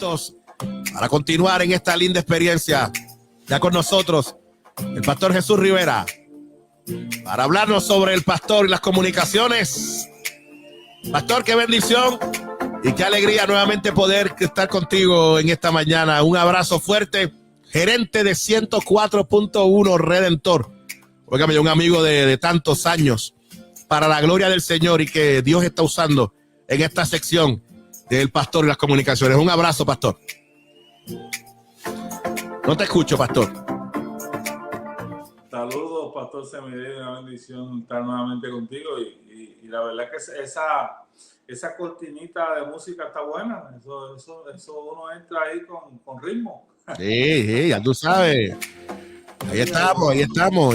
listos para continuar en esta linda experiencia. Ya con nosotros el pastor Jesús Rivera para hablarnos sobre el pastor y las comunicaciones. Pastor, qué bendición y qué alegría nuevamente poder estar contigo en esta mañana. Un abrazo fuerte, gerente de 104.1 Redentor. Óigame, un amigo de tantos años, para la gloria del Señor, y que Dios está usando en esta sección del pastor y las comunicaciones. Un abrazo, pastor. No te escucho, pastor. Saludos, pastor Semidey, una bendición estar nuevamente contigo y la verdad que esa cortinita de música está buena. Eso uno entra ahí con ritmo. Sí, ya tú sabes. Ahí estamos. Ahí uno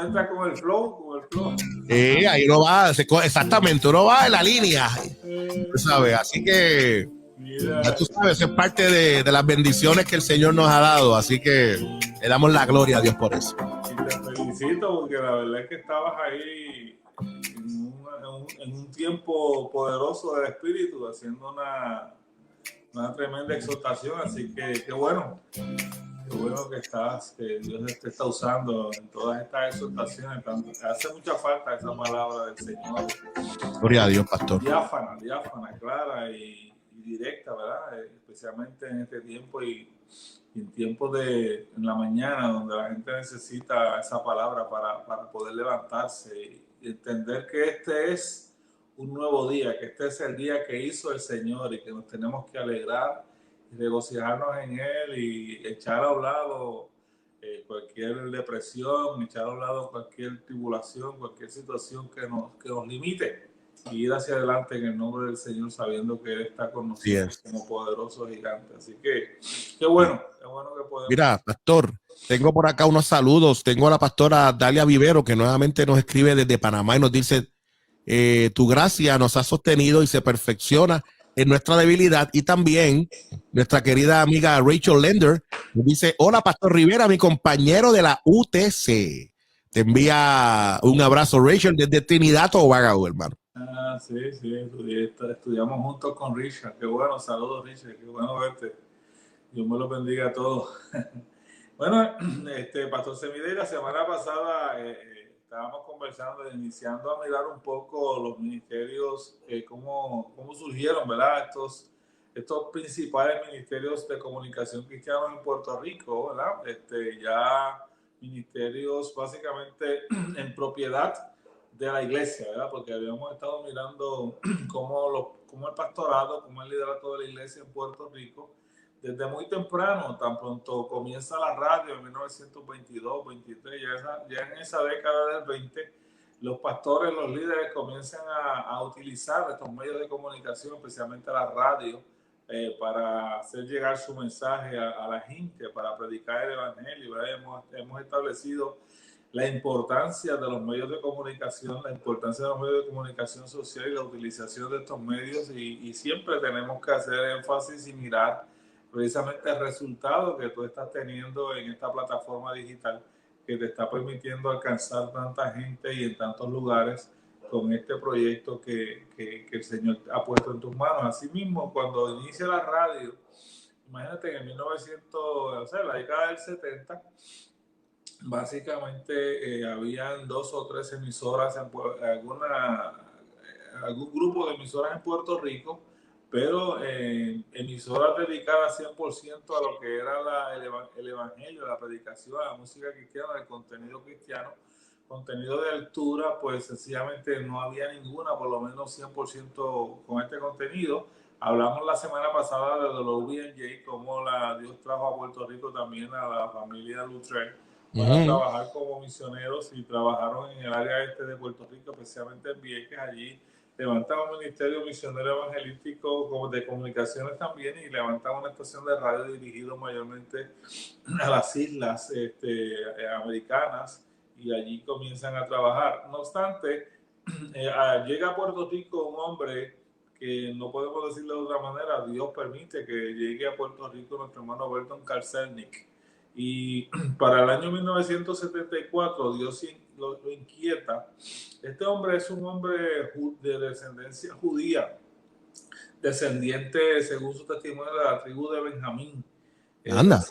entra con el flow. Ahí uno va, exactamente, uno va en la línea, tú sabes, así que ya tú sabes, es parte de las bendiciones que el Señor nos ha dado, así que le damos la gloria a Dios por eso. Y te felicito porque la verdad es que estabas ahí en un tiempo poderoso del Espíritu, haciendo una tremenda exhortación, así que qué bueno que Dios te está usando en todas estas exhortaciones. Hace mucha falta esa palabra del Señor. Gloria a Dios, pastor. Diáfana, clara y directa, ¿verdad? Especialmente en este tiempo y en tiempos en la mañana, donde la gente necesita esa palabra para poder levantarse y entender que este es un nuevo día, que este es el día que hizo el Señor y que nos tenemos que alegrar y regocijarnos en Él y echar a un lado cualquier depresión, echar a un lado cualquier tribulación, cualquier situación que nos limite y ir hacia adelante en el nombre del Señor, sabiendo que Él está con nosotros como poderoso gigante. Así que qué bueno que podemos. Mira, pastor, tengo por acá unos saludos. Tengo a la pastora Dalia Vivero, que nuevamente nos escribe desde Panamá y nos dice: tu gracia nos ha sostenido y se perfecciona en nuestra debilidad. Y también nuestra querida amiga Rachel Lender nos dice: hola, pastor Rivera, mi compañero de la UTC. Te envía un abrazo, Rachel, desde Trinidad Tobago, hermano. Sí, estudiamos juntos con Richard. Qué bueno, saludos, Richard, qué bueno verte. Dios me lo bendiga a todos. Bueno, pastor Semidey, la semana pasada estábamos conversando, iniciando a mirar un poco los ministerios, cómo surgieron, ¿verdad? Estos principales ministerios de comunicación cristianos en Puerto Rico, ¿verdad? Ya ministerios básicamente en propiedad de la iglesia, ¿verdad? Porque habíamos estado mirando cómo el pastorado, cómo el liderato de la iglesia en Puerto Rico, desde muy temprano, tan pronto comienza la radio en 1922, 23, ya en esa década del 20, los pastores, los líderes comienzan a utilizar estos medios de comunicación, especialmente la radio, para hacer llegar su mensaje a la gente, para predicar el evangelio. Hemos establecido la importancia de los medios de comunicación, la importancia de los medios de comunicación social y la utilización de estos medios, y siempre tenemos que hacer énfasis y mirar precisamente el resultado que tú estás teniendo en esta plataforma digital que te está permitiendo alcanzar tanta gente y en tantos lugares con este proyecto que el Señor ha puesto en tus manos. Asimismo, cuando inicia la radio, imagínate en 1900, la década del 70, básicamente habían 2 o 3 emisoras, algún grupo de emisoras en Puerto Rico, pero emisoras dedicadas 100% a lo que era el evangelio, la predicación, la música cristiana, el contenido cristiano, contenido de altura, pues sencillamente no había ninguna, por lo menos 100% con este contenido. Hablamos la semana pasada de WBNJ, cómo Dios trajo a Puerto Rico también a la familia Luther para trabajar como misioneros, y trabajaron en el área este de Puerto Rico, especialmente en Vieques. Allí levantaban un ministerio misionero evangelístico como de comunicaciones también, y levantaban una estación de radio dirigido mayormente a las islas americanas, y allí comienzan a trabajar. No obstante, llega a Puerto Rico un hombre que no podemos decirlo de otra manera. Dios permite que llegue a Puerto Rico nuestro hermano Burton Karselnik, y para el año 1974 Dios lo inquieta. Este hombre es un hombre de descendencia judía, descendiente, según su testimonio, de la tribu de Benjamín. Anda.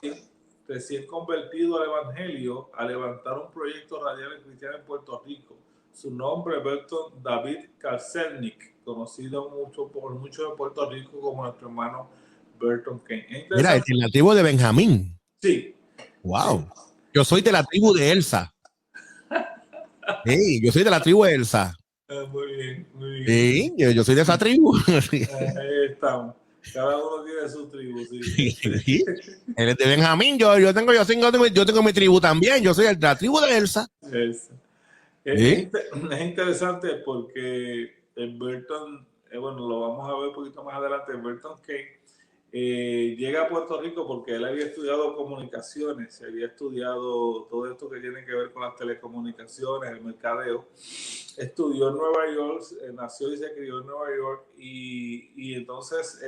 Recién convertido al evangelio, a levantar un proyecto radial cristiano en Puerto Rico. Su nombre es Berton David Kalsernik, conocido por muchos de Puerto Rico como nuestro hermano Berton Kane. Mira, el nativo de Benjamín. Sí. Wow. Sí. Yo soy de la tribu de Elsa. Sí, yo soy de la tribu de Elsa. Muy bien, muy bien. Sí, yo soy de esa tribu. Ahí estamos. Cada uno tiene su tribu, sí. Él es de Benjamín, yo tengo mi tribu también. Yo soy de la tribu de Elsa. Es interesante porque el Berton, bueno, lo vamos a ver un poquito más adelante, el Berton Kane llega a Puerto Rico porque él había estudiado comunicaciones, había estudiado todo esto que tiene que ver con las telecomunicaciones, el mercadeo. Estudió en Nueva York, nació y se crió en Nueva York y entonces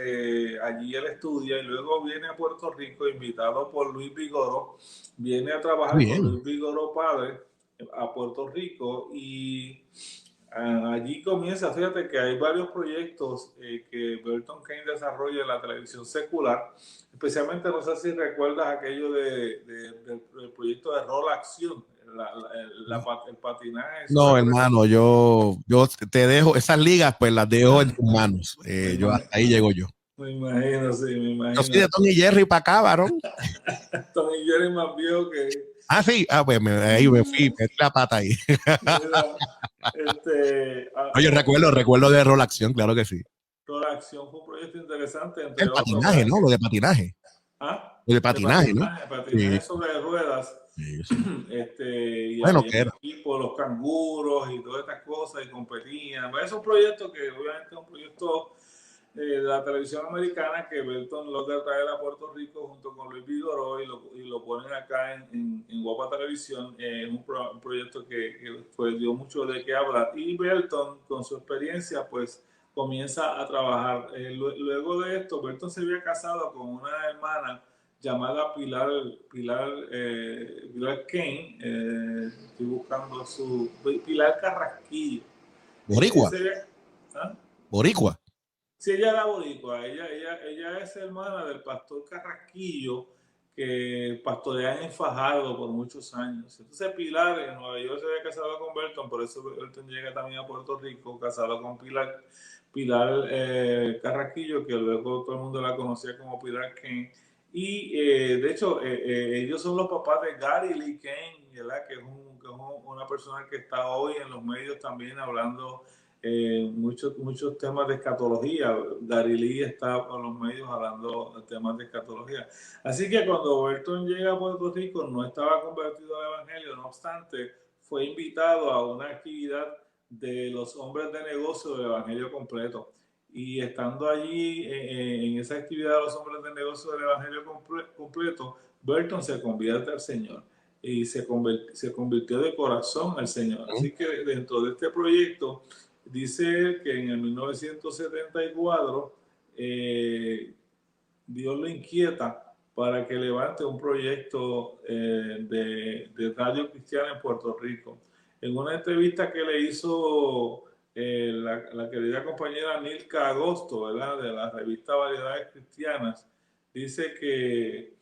allí él estudia y luego viene a Puerto Rico invitado por Luis Vigoró, viene a trabajar con Luis Vigoró padre a Puerto Rico y allí comienza, fíjate que hay varios proyectos que Berton Kane desarrolla en la televisión secular, especialmente no sé si recuerdas aquello del proyecto de Rol Acción, el patinaje. No, hermano, yo te dejo, esas ligas pues las dejo en tus manos. Yo hasta ahí llego yo. Me imagino, sí, me imagino. Yo soy de Tom y Jerry para acá, varón. Tom y Jerry más viejo que... Sí, pues ahí me fui, metí la pata ahí. Oye, recuerdo de Rol Acción, claro que sí. Rol Acción fue un proyecto interesante. El patinaje, ¿no? Lo de patinaje. Lo de patinaje, ¿no? Patinaje sobre ruedas. Sí. Y bueno, había equipo, los canguros y todas estas cosas y competían. Es un proyecto que obviamente es un proyecto de la televisión americana que Berton logra traer a Puerto Rico junto con Luis Vigoró y lo ponen acá en Guapa Televisión. Es un proyecto que pues, dio mucho de qué hablar. Y Berton, con su experiencia, pues comienza a trabajar. Luego de esto, Berton se había casado con una hermana llamada Pilar Kane. Estoy buscando su... Pilar Carrasquillo. Boricua. Boricua. Sí, ella era boricua. Ella es hermana del pastor Carrasquillo, que pastorea en Fajardo por muchos años. Entonces Pilar en Nueva York se había casado con Berton, por eso Berton llega también a Puerto Rico, casado con Pilar Carrasquillo, que luego todo el mundo la conocía como Pilar Kane. Y de hecho, ellos son los papás de Gary Lee Kane, ¿verdad? Que es una persona que está hoy en los medios también hablando muchos temas de escatología. Gary Lee está en los medios hablando de temas de escatología. Así que cuando Berton llega a Puerto Rico no estaba convertido al evangelio, no obstante, fue invitado a una actividad de los hombres de negocio del evangelio completo. Y estando allí en esa actividad de los hombres de negocio del evangelio completo, Berton se convierte al Señor y se convirtió de corazón al Señor. Así que dentro de este proyecto dice que en el 1974 Dios lo inquieta para que levante un proyecto de radio cristiana en Puerto Rico. En una entrevista que le hizo la querida compañera Nilka Agosto, ¿verdad? De la revista Variedades Cristianas, dice que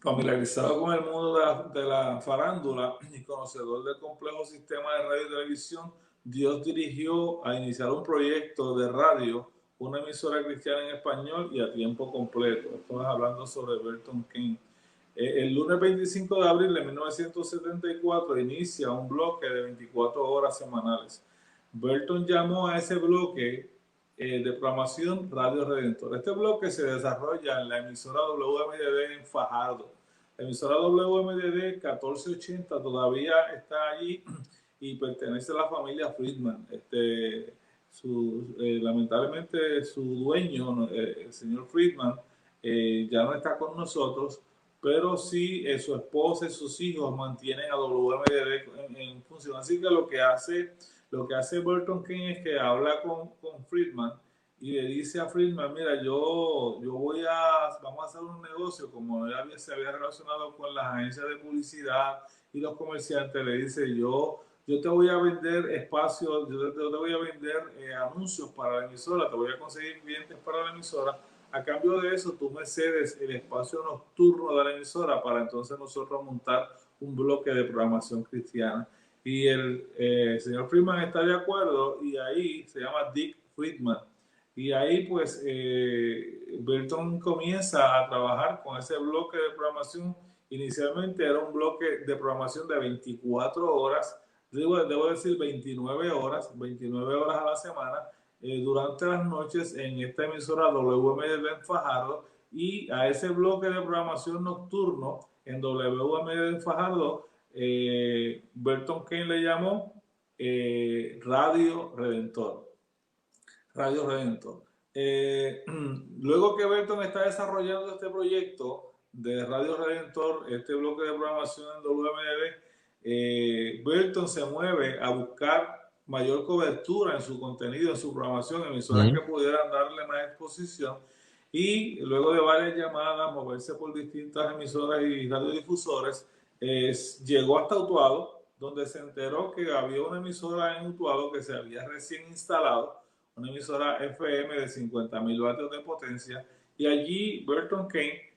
familiarizado con el mundo de la farándula y conocedor del complejo sistema de radio y televisión, Dios dirigió a iniciar un proyecto de radio, una emisora cristiana en español y a tiempo completo. Estamos hablando sobre Berton Kane. El lunes 25 de abril de 1974 inicia un bloque de 24 horas semanales. Berton llamó a ese bloque de programación Radio Redentor. Este bloque se desarrolla en la emisora WMDD en Fajardo. La emisora WMDD 1480 todavía está allí y pertenece a la familia Friedman. Lamentablemente su dueño, el señor Friedman, ya no está con nosotros, pero sí su esposa y sus hijos mantienen a WMDD en función. Así que lo que hace Berton Kane es que habla con Friedman y le dice a Friedman, mira, vamos a hacer un negocio, como se había relacionado con las agencias de publicidad y los comerciantes, le dice, yo yo te voy a vender espacio, yo te voy a vender anuncios para la emisora, te voy a conseguir clientes para la emisora. A cambio de eso, tú me cedes el espacio nocturno de la emisora para entonces nosotros montar un bloque de programación cristiana. Y el señor Friedman está de acuerdo, y ahí se llama Dick Friedman. Y ahí pues Burton comienza a trabajar con ese bloque de programación. Inicialmente era un bloque de programación de 24 horas, debo decir 29 horas a la semana, durante las noches en esta emisora WMD en Fajardo, y a ese bloque de programación nocturno en WMD en Fajardo, Burton Kane le llamó Radio Redentor. Radio Redentor. Luego que Burton está desarrollando este proyecto de Radio Redentor, este bloque de programación en WMD, Burton se mueve a buscar mayor cobertura en su contenido, en su programación, emisoras que pudieran darle más exposición, y luego de varias llamadas, moverse por distintas emisoras y radiodifusores, llegó hasta Utuado, donde se enteró que había una emisora en Utuado que se había recién instalado, una emisora FM de 50.000 vatios de potencia, y allí Burton Kane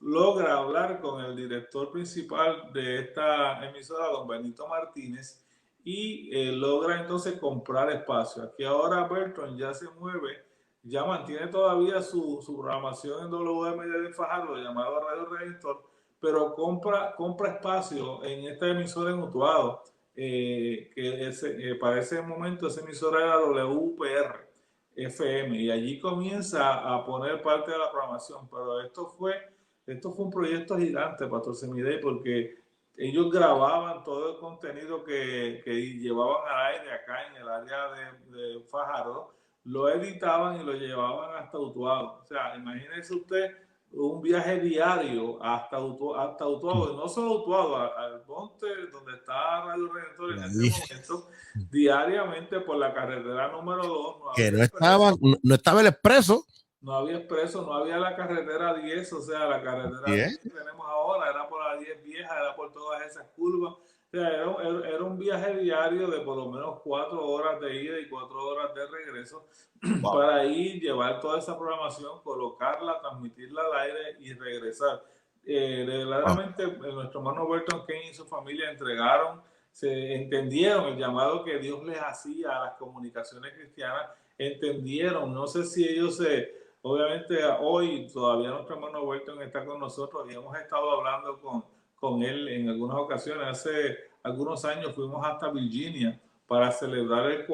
logra hablar con el director principal de esta emisora, don Benito Martínez, y logra entonces comprar espacio. Aquí ahora Burton ya se mueve, ya mantiene todavía su programación en WMD de Fajardo, llamado Radio Redentor, pero compra espacio en esta emisora en Utuado. Para ese momento esa emisora era WPR FM, y allí comienza a poner parte de la programación. Pero esto fue un proyecto gigante, Pastor Semidey, porque ellos grababan todo el contenido que llevaban al aire acá en el área de Fajardo, lo editaban y lo llevaban hasta Utuado. O sea, imagínese usted un viaje diario hasta Utuado, y no solo Utuado, al monte donde está Radio Redentor en ese momento, diariamente por la carretera número 2. Que no estaba el expreso. No había expreso, no había la carretera 10, o sea, la carretera 10 que tenemos ahora, era por la 10 vieja, era por todas esas curvas. O sea, era un viaje diario de por lo menos 4 horas de ida y 4 horas de regreso, para ir, llevar toda esa programación, colocarla, transmitirla al aire y regresar. Verdaderamente, nuestro hermano Burton Kane y su familia se entendieron el llamado que Dios les hacía a las comunicaciones cristianas, entendieron, no sé si ellos obviamente hoy todavía nuestro hermano Burton está con nosotros y hemos estado hablando con él en algunas ocasiones. Hace algunos años fuimos hasta Virginia para celebrar el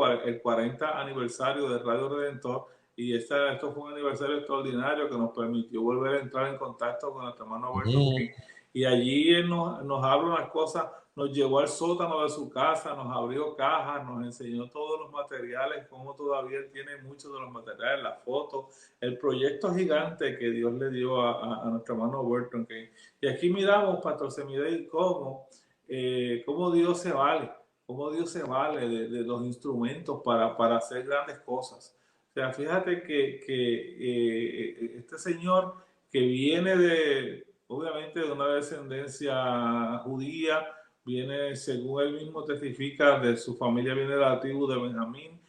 40 aniversario de Radio Redentor, y esto fue un aniversario extraordinario que nos permitió volver a entrar en contacto con nuestro hermano Burton King. Y allí él nos habla unas cosas, nos llevó al sótano de su casa, nos abrió cajas, nos enseñó todos los materiales, cómo todavía él tiene muchos de los materiales, las fotos, el proyecto gigante que Dios le dio a nuestro hermano Burton King. Y aquí miramos, Pastor Semidey, cómo Dios se vale, de los instrumentos para hacer grandes cosas. O sea, fíjate que este señor que viene obviamente de una descendencia judía, viene, según él mismo testifica, de su familia viene de la tribu de Benjamín.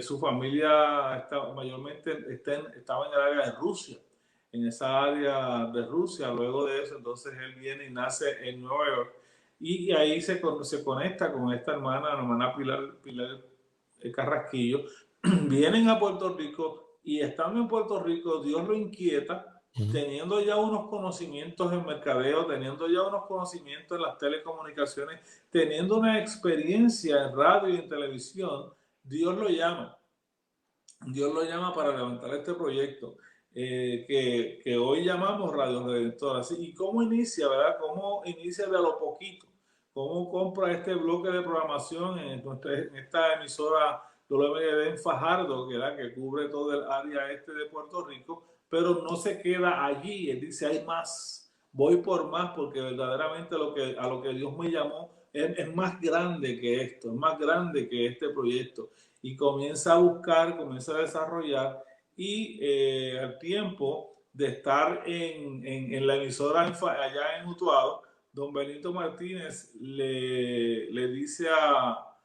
Su familia mayormente estaba en el área de Rusia, en esa área de Rusia. Luego de eso, entonces él viene y nace en Nueva York, y ahí se conecta con esta hermana, la hermana Pilar Carrasquillo. Vienen a Puerto Rico, y estando en Puerto Rico, Dios lo inquieta, teniendo ya unos conocimientos en mercadeo, teniendo ya unos conocimientos en las telecomunicaciones, teniendo una experiencia en radio y en televisión. Dios lo llama para levantar este proyecto que hoy llamamos Radio Redentor. Así, ¿y cómo inicia, verdad? ¿Cómo inicia de a lo poquito? ¿Cómo compra este bloque de programación en esta emisora WMD en Fajardo, que cubre todo el área este de Puerto Rico? Pero no se queda allí. Él dice, hay más, voy por más, porque verdaderamente a lo que Dios me llamó es más grande que esto, es más grande que este proyecto. Y comienza a buscar, comienza a desarrollar, y al tiempo de estar en la emisora allá en Utuado, don Benito Martínez le dice a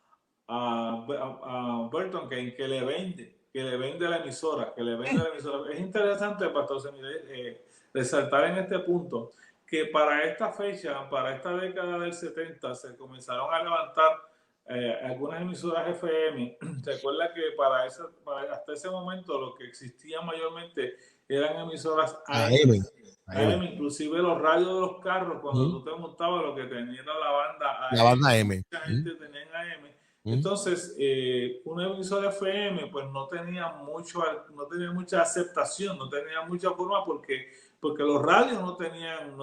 Burton que le vende la emisora, Es interesante, Pastor Semide, resaltar en este punto que para esta fecha, para esta década del 70, se comenzaron a levantar algunas emisoras FM. Recuerda que hasta ese momento lo que existía mayormente eran emisoras AM, inclusive los radios de los carros, cuando tú te montabas, lo que tenía era la banda AM. La banda M. Mucha gente tenía en AM. Entonces, una emisora FM pues no tenía mucha aceptación, no tenía mucha forma porque los radios no tenían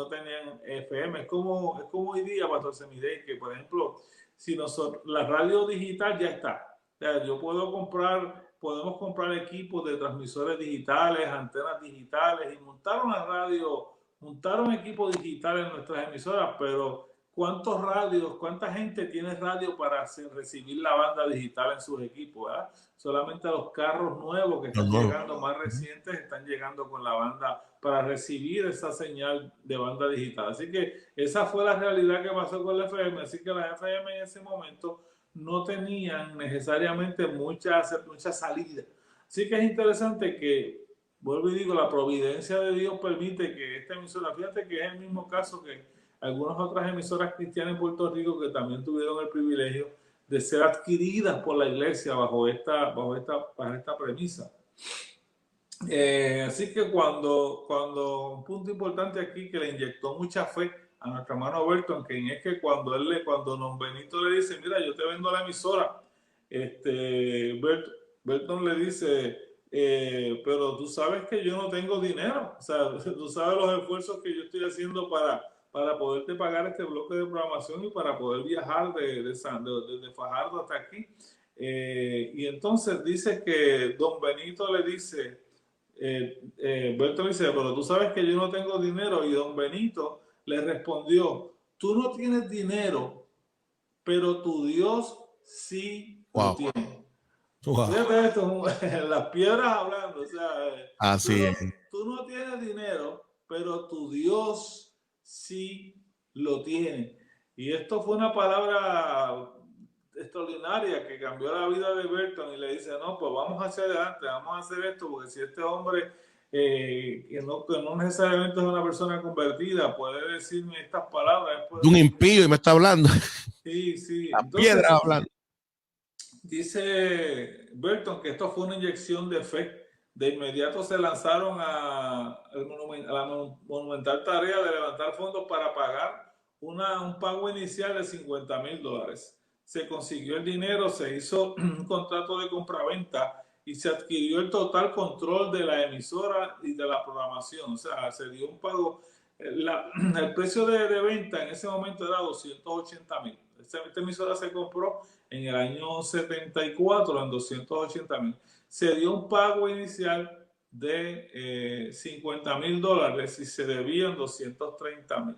FM. Es como hoy día, Pastor Semide, que por ejemplo, si la radio digital ya está. O sea, podemos comprar equipos de transmisores digitales, antenas digitales y montaron equipos digitales en nuestras emisoras, pero ¿cuánta gente tiene radio para recibir la banda digital en sus equipos? ¿Verdad? Solamente los carros nuevos que están llegando, más recientes, están llegando con la banda para recibir esa señal de banda digital. Así que esa fue la realidad que pasó con la FM. Así que las FM en ese momento no tenían necesariamente mucha salida. Así que es interesante que, vuelvo y digo, la providencia de Dios permite que esta emisora, fíjate que es el mismo caso que algunas otras emisoras cristianas en Puerto Rico que también tuvieron el privilegio de ser adquiridas por la iglesia bajo esta premisa. Así que cuando un punto importante aquí que le inyectó mucha fe a nuestro hermano Burton, que es que cuando don Benito le dice, mira, yo te vendo la emisora, Burton le dice, pero tú sabes que yo no tengo dinero, o sea, tú sabes los esfuerzos que yo estoy haciendo para poderte pagar este bloque de programación y para poder viajar desde Fajardo hasta aquí. Y entonces dice que don Benito le dice, Burton dice, pero tú sabes que yo no tengo dinero, y don Benito le respondió, tú no tienes dinero, pero tu Dios sí lo tiene. Fíjate esto, las piedras hablando, o sea, así tú no tienes dinero, pero tu Dios sí lo tiene. Y esto fue una palabra extraordinaria que cambió la vida de Burton, y le dice, no, pues vamos hacia adelante, vamos a hacer esto, porque si este hombre que no necesariamente es una persona convertida puede decirme estas palabras, un impío y me está hablando, sí, la piedra hablando. Dice Burton que esto fue una inyección de fe. De inmediato se lanzaron a la monumental tarea de levantar fondos para pagar un pago inicial de $50,000. Se consiguió el dinero, se hizo un contrato de compraventa y se adquirió el total control de la emisora y de la programación. O sea, se dio un pago. El precio de venta en ese momento era $280,000. Esta emisora se compró en el año 74 en $280,000. Se dio un pago inicial de $50,000 y se debían $230,000.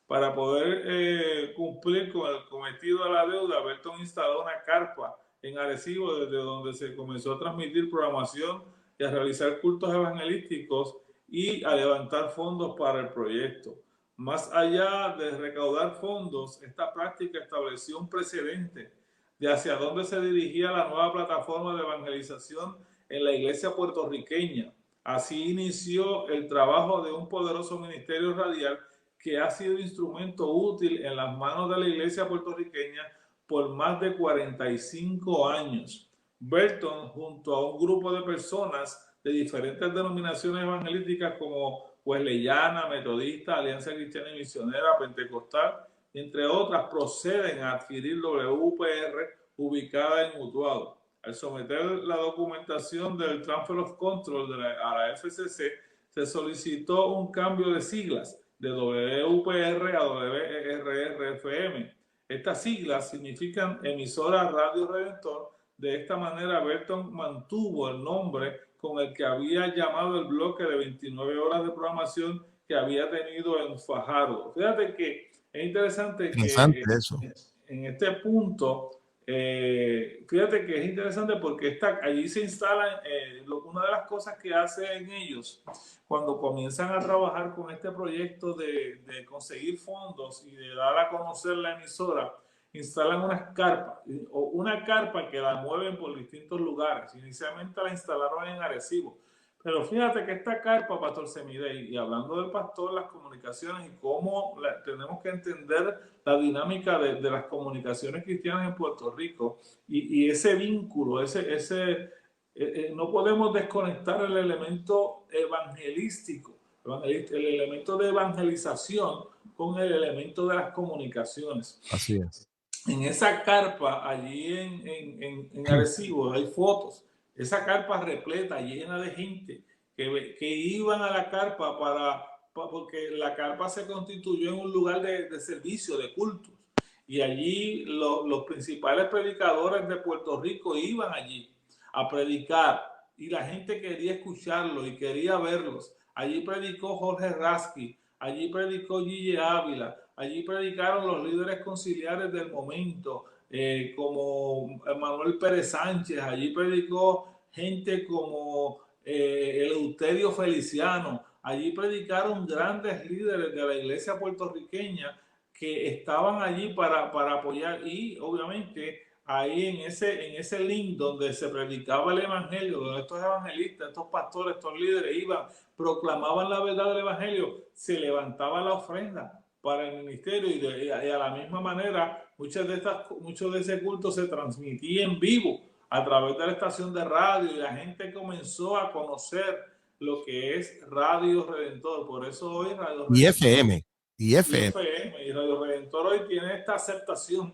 Para poder cumplir con el cometido de la deuda, Burton instaló una carpa en Arecibo, desde donde se comenzó a transmitir programación y a realizar cultos evangelísticos y a levantar fondos para el proyecto. Más allá de recaudar fondos, esta práctica estableció un precedente de hacia dónde se dirigía la nueva plataforma de evangelización en la iglesia puertorriqueña. Así inició el trabajo de un poderoso ministerio radial que ha sido instrumento útil en las manos de la iglesia puertorriqueña por más de 45 años. Burton, junto a un grupo de personas de diferentes denominaciones evangelísticas como Wesleyana, Metodista, Alianza Cristiana y Misionera, Pentecostal, entre otras, proceden a adquirir WPR ubicada en Utuado. Al someter la documentación del Transfer of Control a la FCC, se solicitó un cambio de siglas de WPR a WRR-FM. Estas siglas significan Emisora Radio Redentor. De esta manera, Burton mantuvo el nombre con el que había llamado el bloque de 29 horas de programación que había tenido en Fajardo. Fíjate que es interesante que eso. En este punto, fíjate que es interesante porque allí se instala una de las cosas que hacen ellos cuando comienzan a trabajar con este proyecto de conseguir fondos y de dar a conocer la emisora, instalan unas carpas, o una carpa que la mueven por distintos lugares. Inicialmente la instalaron en Arecibo. Pero fíjate que esta carpa, Pastor Semidey, y hablando del pastor, las comunicaciones y cómo tenemos que entender la dinámica de las comunicaciones cristianas en Puerto Rico y ese vínculo, no podemos desconectar el elemento evangelístico, el elemento de evangelización con el elemento de las comunicaciones. Así es. En esa carpa, allí en Arecibo, hay fotos. Esa carpa repleta, llena de gente que iban a la carpa porque la carpa se constituyó en un lugar de servicio, de cultos. Y allí los principales predicadores de Puerto Rico iban allí a predicar. Y la gente quería escucharlos y quería verlos. Allí predicó Jorge Rasky, allí predicó Gille Ávila, allí predicaron los líderes conciliares del momento, como Manuel Pérez Sánchez, allí predicó gente como Eleuterio Feliciano, allí predicaron grandes líderes de la iglesia puertorriqueña que estaban allí para apoyar, y obviamente ahí en ese link donde se predicaba el evangelio, donde estos evangelistas, estos pastores, estos líderes iban, proclamaban la verdad del evangelio, se levantaba la ofrenda para el ministerio y a la misma manera mucho de ese culto se transmitía en vivo a través de la estación de radio y la gente comenzó a conocer lo que es Radio Redentor. Por eso hoy Radio Redentor y FM y Radio Redentor hoy tiene esta aceptación.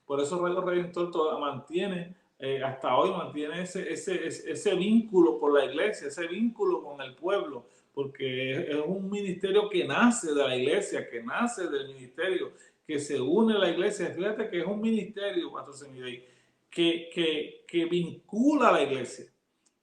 Por eso Radio Redentor mantiene hasta hoy mantiene ese vínculo por la iglesia, ese vínculo con el pueblo, porque es un ministerio que nace de la iglesia, que nace del ministerio, que se une a la iglesia. Fíjate que es un ministerio, Pastor Semidey, que vincula a la iglesia.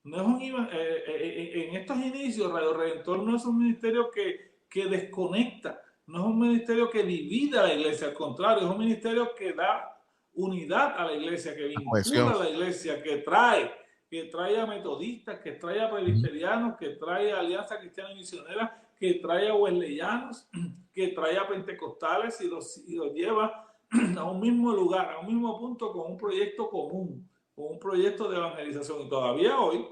No es en estos inicios, Radio Redentor no es un ministerio que desconecta, no es un ministerio que divide a la iglesia, al contrario, es un ministerio que da unidad a la iglesia, que vincula a la iglesia, que trae a metodistas, que trae a presbiterianos, que trae a Alianza Cristiana y Misionera, que trae a wesleyanos, que trae a pentecostales y los lleva a un mismo lugar, a un mismo punto, con un proyecto común, con un proyecto de evangelización. Y todavía hoy,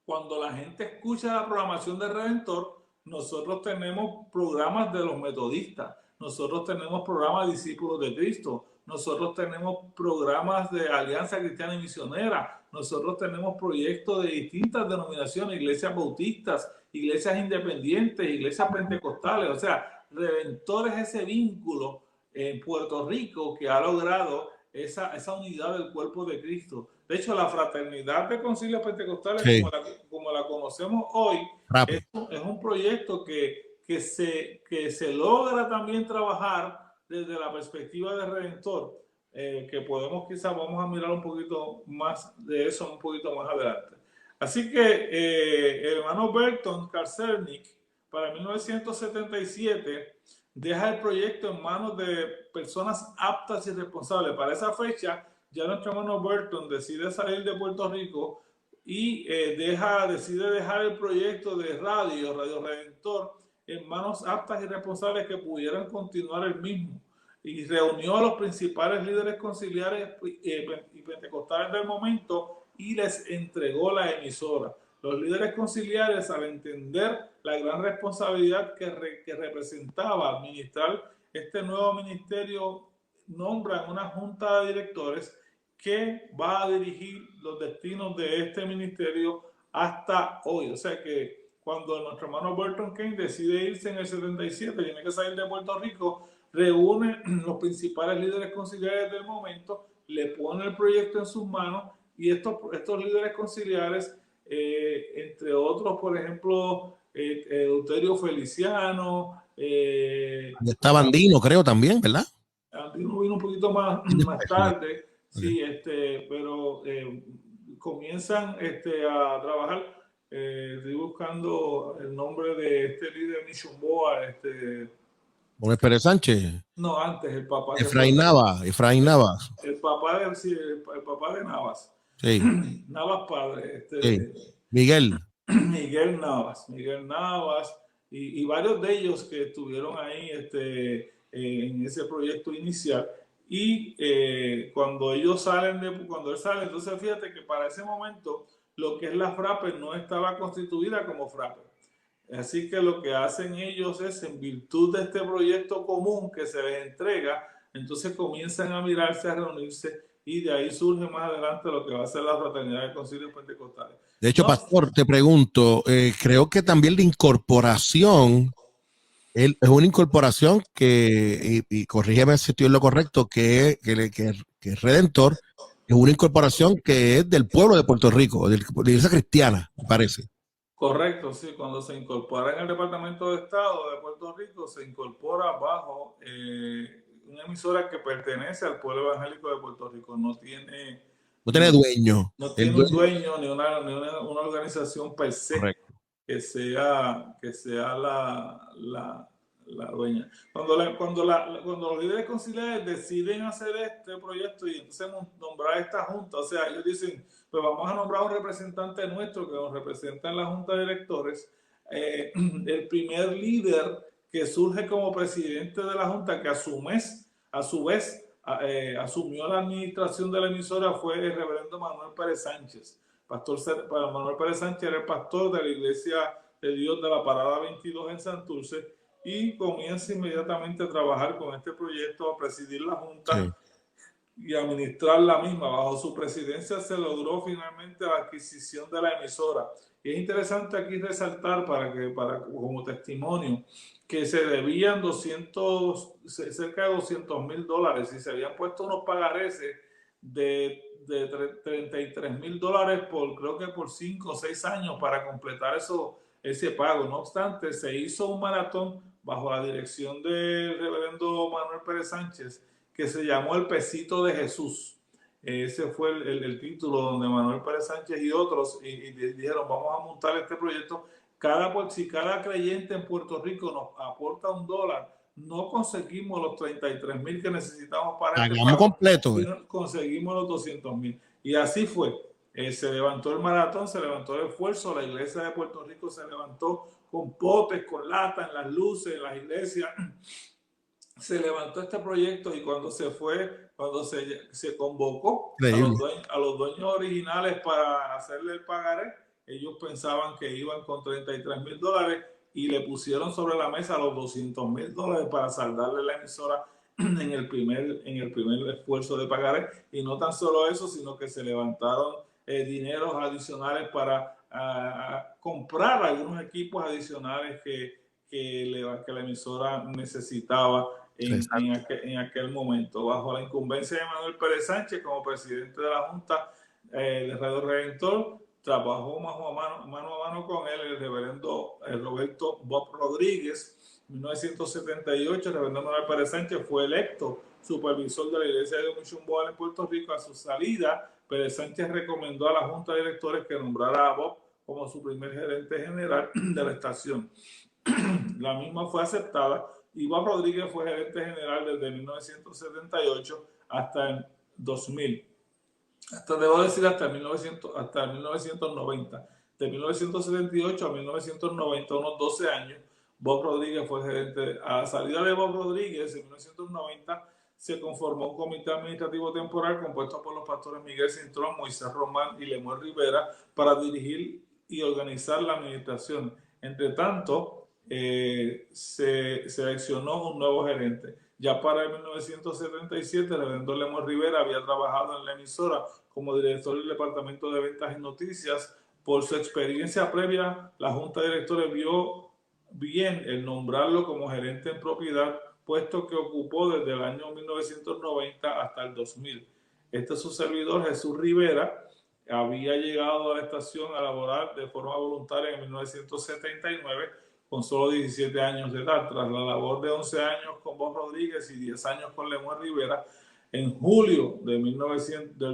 cuando la gente escucha la programación de Redentor, nosotros tenemos programas de los metodistas, nosotros tenemos programas de discípulos de Cristo, nosotros tenemos programas de Alianza Cristiana y Misionera, nosotros tenemos proyectos de distintas denominaciones, iglesias bautistas, iglesias independientes, iglesias pentecostales. O sea, Redentor es ese vínculo en Puerto Rico que ha logrado esa unidad del cuerpo de Cristo. De hecho, la fraternidad de concilios pentecostales, sí, como la conocemos hoy, es un proyecto que se logra también trabajar desde la perspectiva de Redentor, que podemos quizás vamos a mirar un poquito más de eso un poquito más adelante. Así que el hermano Berton Karcernik, para 1977, deja el proyecto en manos de personas aptas y responsables. Para esa fecha, ya nuestro hermano Berton decide salir de Puerto Rico y decide dejar el proyecto de Radio Redentor en manos aptas y responsables que pudieran continuar el mismo. Y reunió a los principales líderes conciliares y pentecostales del momento y les entregó la emisora. Los líderes conciliares, al entender la gran responsabilidad que representaba administrar este nuevo ministerio, nombran una junta de directores que va a dirigir los destinos de este ministerio hasta hoy. O sea que cuando nuestro hermano Burton Kane decide irse en el 77, tiene que salir de Puerto Rico, reúne los principales líderes conciliares del momento, le pone el proyecto en sus manos y estos líderes conciliares, entre otros, por ejemplo, Eleuterio Feliciano. Está Andino, creo también, ¿verdad? Andino vino un poquito más tarde, sí, pero comienzan a trabajar. Estoy buscando el nombre de este líder Nishumboa. Manuel Pérez Sánchez. No, antes, el papá. Efraín Navas. El papá de Navas. Sí. Navas padre. Sí. Miguel. Miguel Navas y varios de ellos que estuvieron ahí en ese proyecto inicial. Y cuando ellos cuando él sale, entonces fíjate que para ese momento lo que es la FRAPE no estaba constituida como FRAPE. Así que lo que hacen ellos es, en virtud de este proyecto común que se les entrega, entonces comienzan a mirarse, a reunirse, y de ahí surge más adelante lo que va a ser la Fraternidad de Concilios Pentecostales. De hecho, No, pastor, te pregunto, creo que también la incorporación es una incorporación y corrígeme si estoy en lo correcto, que es Redentor, es una incorporación que es del pueblo de Puerto Rico, de la iglesia cristiana, me parece. correcto, sí, cuando se incorpora en el Departamento de Estado de Puerto Rico, se incorpora bajo una emisora que pertenece al pueblo evangélico de Puerto Rico. No tiene dueño. no tiene un dueño ni una organización per se. Correcto. Que sea la dueña. Cuando los líderes conciliares deciden hacer este proyecto y entonces nombrar esta junta, o sea, ellos dicen, pues vamos a nombrar un representante nuestro que nos representa en la junta de directores. El primer líder que surge como presidente de la junta, que a su vez asumió la administración de la emisora, fue el reverendo Manuel Pérez Sánchez. Manuel Pérez Sánchez era el pastor de la Iglesia de Dios de la Parada 22 en Santurce, y comienza inmediatamente a trabajar con este proyecto, a presidir la Junta y administrar la misma. Bajo su presidencia se logró finalmente la adquisición de la emisora. Y es interesante aquí resaltar como testimonio que se debían cerca de $200,000 y se habían puesto unos pagareces de $33,000 creo que por 5 o 6 años para completar ese pago. No obstante, se hizo un maratón bajo la dirección del reverendo Manuel Pérez Sánchez, que se llamó El Pesito de Jesús. Ese fue el título donde Manuel Pérez Sánchez y otros y dijeron, vamos a montar este proyecto. Si cada creyente en Puerto Rico nos aporta $1, no conseguimos los 33,000 que necesitamos para este pago, completo. sino conseguimos los 200,000. Y así fue. Se levantó el maratón, se levantó el esfuerzo, la iglesia de Puerto Rico se levantó con potes, con lata, en las luces, en las iglesias. Se levantó este proyecto, y cuando se convocó a los dueños originales para hacerle el pagaré, ellos pensaban que iban con $33,000 y le pusieron sobre la mesa los $200,000 para saldarle la emisora en el primer esfuerzo de pagaré. Y no tan solo eso, sino que se levantaron dineros adicionales para comprar algunos equipos adicionales que la emisora necesitaba en aquel momento. Bajo la incumbencia de Manuel Pérez Sánchez como presidente de la Junta de Radio Redentor, trabajó mano a mano con él el reverendo Roberto Bob Rodríguez. En 1978, el reverendo Manuel Pérez Sánchez fue electo supervisor de la Iglesia de Mission Boal en Puerto Rico. A su salida, Pérez Sánchez recomendó a la Junta de Directores que nombrara a Bob como su primer gerente general de la estación. La misma fue aceptada, y Bob Rodríguez fue gerente general desde 1978 hasta el 2000. Hasta 1990. De 1978 a 1990, unos 12 años, Bob Rodríguez fue gerente. A la salida de Bob Rodríguez, en 1990, se conformó un comité administrativo temporal compuesto por los pastores Miguel Cintrón, Moisés Román y Lemuel Rivera para dirigir y organizar la administración. Entre tanto, se seleccionó un nuevo gerente. Ya para el 1977, el reverendo Lemuel Rivera había trabajado en la emisora como director del Departamento de Ventas y Noticias. Por su experiencia previa, la Junta de Directores vio bien el nombrarlo como gerente en propiedad, puesto que ocupó desde el año 1990 hasta el 2000. Su servidor, Jesús Rivera, había llegado a la estación a laborar de forma voluntaria en 1979, con solo 17 años de edad. Tras la labor de 11 años con Bob Rodríguez y 10 años con Lemuel Rivera, en julio del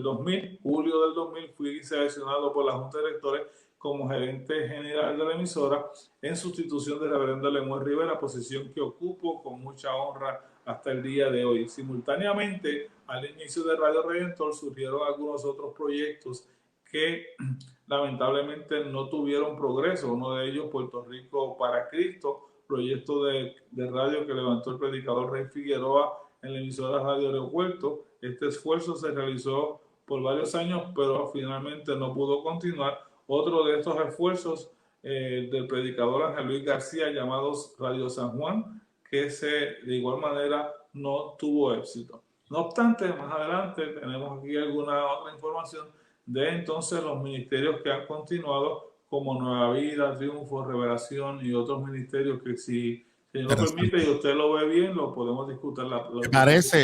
2000, fui seleccionado por la Junta de Directores como gerente general de la emisora en sustitución del reverendo Lemuel Rivera, posición que ocupo con mucha honra hasta el día de hoy. Simultáneamente, al inicio de Radio Redentor surgieron algunos otros proyectos que lamentablemente no tuvieron progreso. Uno de ellos, Puerto Rico para Cristo, proyecto de radio que levantó el predicador Rey Figueroa en la emisora Radio Aeropuerto. Este esfuerzo se realizó por varios años, pero finalmente no pudo continuar. Otro de estos esfuerzos del predicador Ángel Luis García, llamados Radio San Juan, que de igual manera no tuvo éxito. No obstante, más adelante tenemos aquí alguna otra información de entonces los ministerios que han continuado, como Nueva Vida, Triunfo, Revelación y otros ministerios que, si nos permite y usted lo ve bien, lo podemos discutir.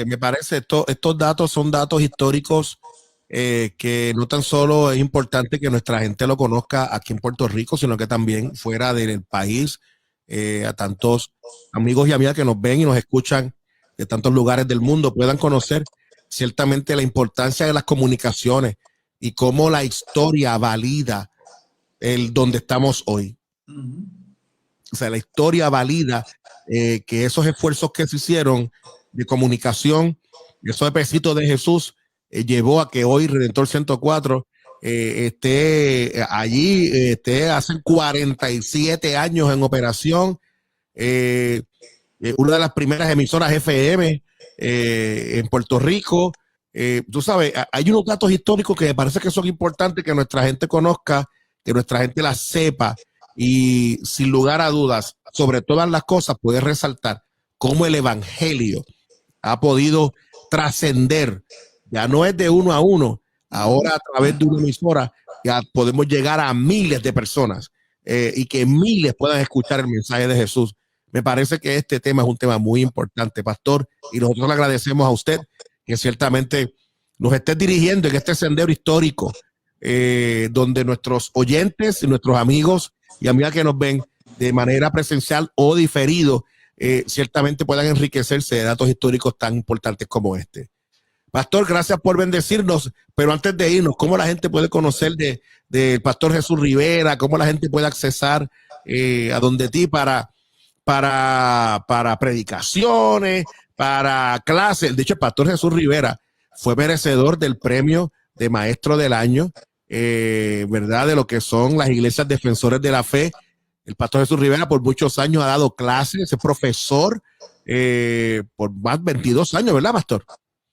Me parece, estos datos son datos históricos que no tan solo es importante que nuestra gente lo conozca aquí en Puerto Rico, sino que también fuera del país, a tantos amigos y amigas que nos ven y nos escuchan de tantos lugares del mundo puedan conocer ciertamente la importancia de las comunicaciones y cómo la historia valida el donde estamos hoy. O sea, la historia valida que esos esfuerzos que se hicieron de comunicación, esos pesitos de Jesús, llevó a que hoy Redentor 104 esté allí, hace 47 años en operación, una de las primeras emisoras FM en Puerto Rico. Tú sabes, hay unos datos históricos que me parece que son importantes que nuestra gente conozca, que nuestra gente las sepa, y sin lugar a dudas, sobre todas las cosas, puede resaltar cómo el evangelio ha podido trascender. Ya no es de uno a uno, ahora a través de una emisora ya podemos llegar a miles de personas y que miles puedan escuchar el mensaje de Jesús. Me parece que este tema es un tema muy importante, pastor, y nosotros le agradecemos a usted que ciertamente nos esté dirigiendo en este sendero histórico, donde nuestros oyentes y nuestros amigos y amigas que nos ven de manera presencial o diferido, ciertamente puedan enriquecerse de datos históricos tan importantes como este. Pastor, gracias por bendecirnos, pero antes de irnos, ¿cómo la gente puede conocer del Pastor Jesús Rivera? ¿Cómo la gente puede accesar a donde ti para predicaciones, para clases? De hecho, el Pastor Jesús Rivera fue merecedor del premio de Maestro del Año, ¿verdad? De lo que son las iglesias defensores de la fe. El Pastor Jesús Rivera por muchos años ha dado clases, es profesor por más de 22 años, ¿verdad, Pastor?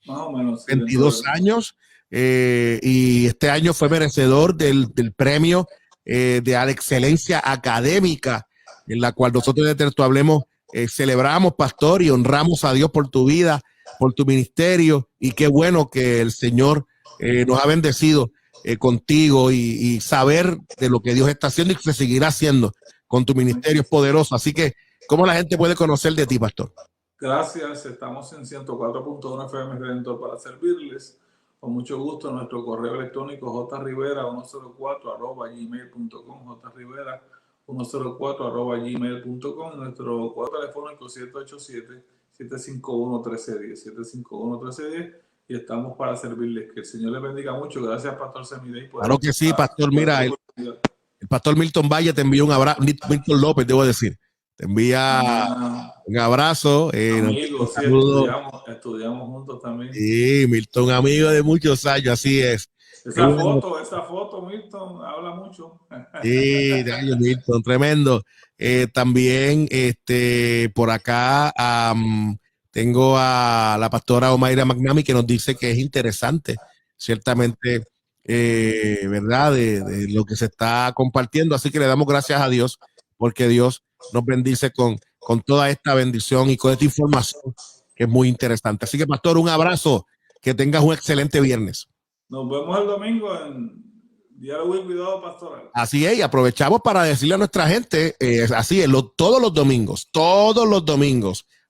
Más o menos. 22 años, y este año fue merecedor del premio de la excelencia académica, en la cual nosotros de Terto Hablemos celebramos, pastor, y honramos a Dios por tu vida, por tu ministerio, y qué bueno que el Señor nos ha bendecido contigo y saber de lo que Dios está haciendo y que se seguirá haciendo con tu ministerio es poderoso. Así que, ¿cómo la gente puede conocer de ti, pastor? Gracias, estamos en 104.1 FM Redentor para servirles. Con mucho gusto, nuestro correo electrónico jrivera104@gmail.com, jrivera104@gmail.com, nuestro correo telefónico 787-751-1310, 751-1310, y estamos para servirles. Que el Señor les bendiga mucho. Gracias, Pastor Semidey. Claro que sí, pastor. Mira, el pastor Milton Valle te envió un abrazo, Milton López, debo decir. Te envía un abrazo. Amigos, sí, estudiamos juntos también. Sí, Milton, amigo de muchos años, así es. Esa foto, Milton, habla mucho. Sí, Milton, tremendo. También por acá tengo a la pastora Omaira McNamee, que nos dice que es interesante, ciertamente, ¿verdad? De lo que se está compartiendo. Así que le damos gracias a Dios, porque Dios nos bendice con toda esta bendición y con esta información que es muy interesante. Así que, pastor, un abrazo, que tengas un excelente viernes. Nos vemos el domingo en Diálogo y Cuidado Pastoral. Así es, y aprovechamos para decirle a nuestra gente, así es, todos los domingos,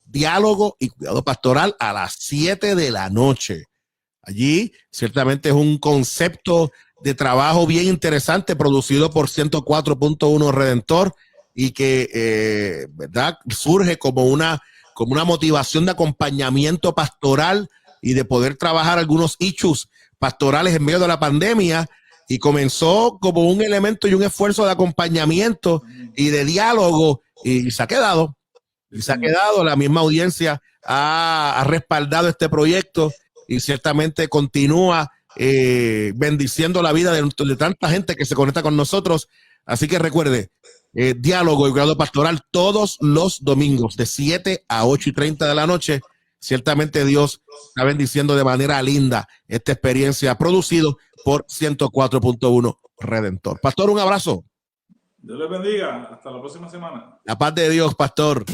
Diálogo y Cuidado Pastoral a las 7 de la noche. Allí, ciertamente es un concepto de trabajo bien interesante, producido por 104.1 Redentor, y que, ¿verdad?, surge como una motivación de acompañamiento pastoral y de poder trabajar algunos issues pastorales en medio de la pandemia, y comenzó como un elemento y un esfuerzo de acompañamiento y de diálogo, y se ha quedado. La misma audiencia ha respaldado este proyecto y ciertamente continúa bendiciendo la vida de tanta gente que se conecta con nosotros. Así que recuerde, diálogo y grado pastoral todos los domingos de 7 a 8:30 de la noche. Ciertamente Dios está bendiciendo de manera linda esta experiencia producido por 104.1 Redentor. Pastor, un abrazo. Dios les bendiga. Hasta la próxima semana. La paz de Dios, pastor.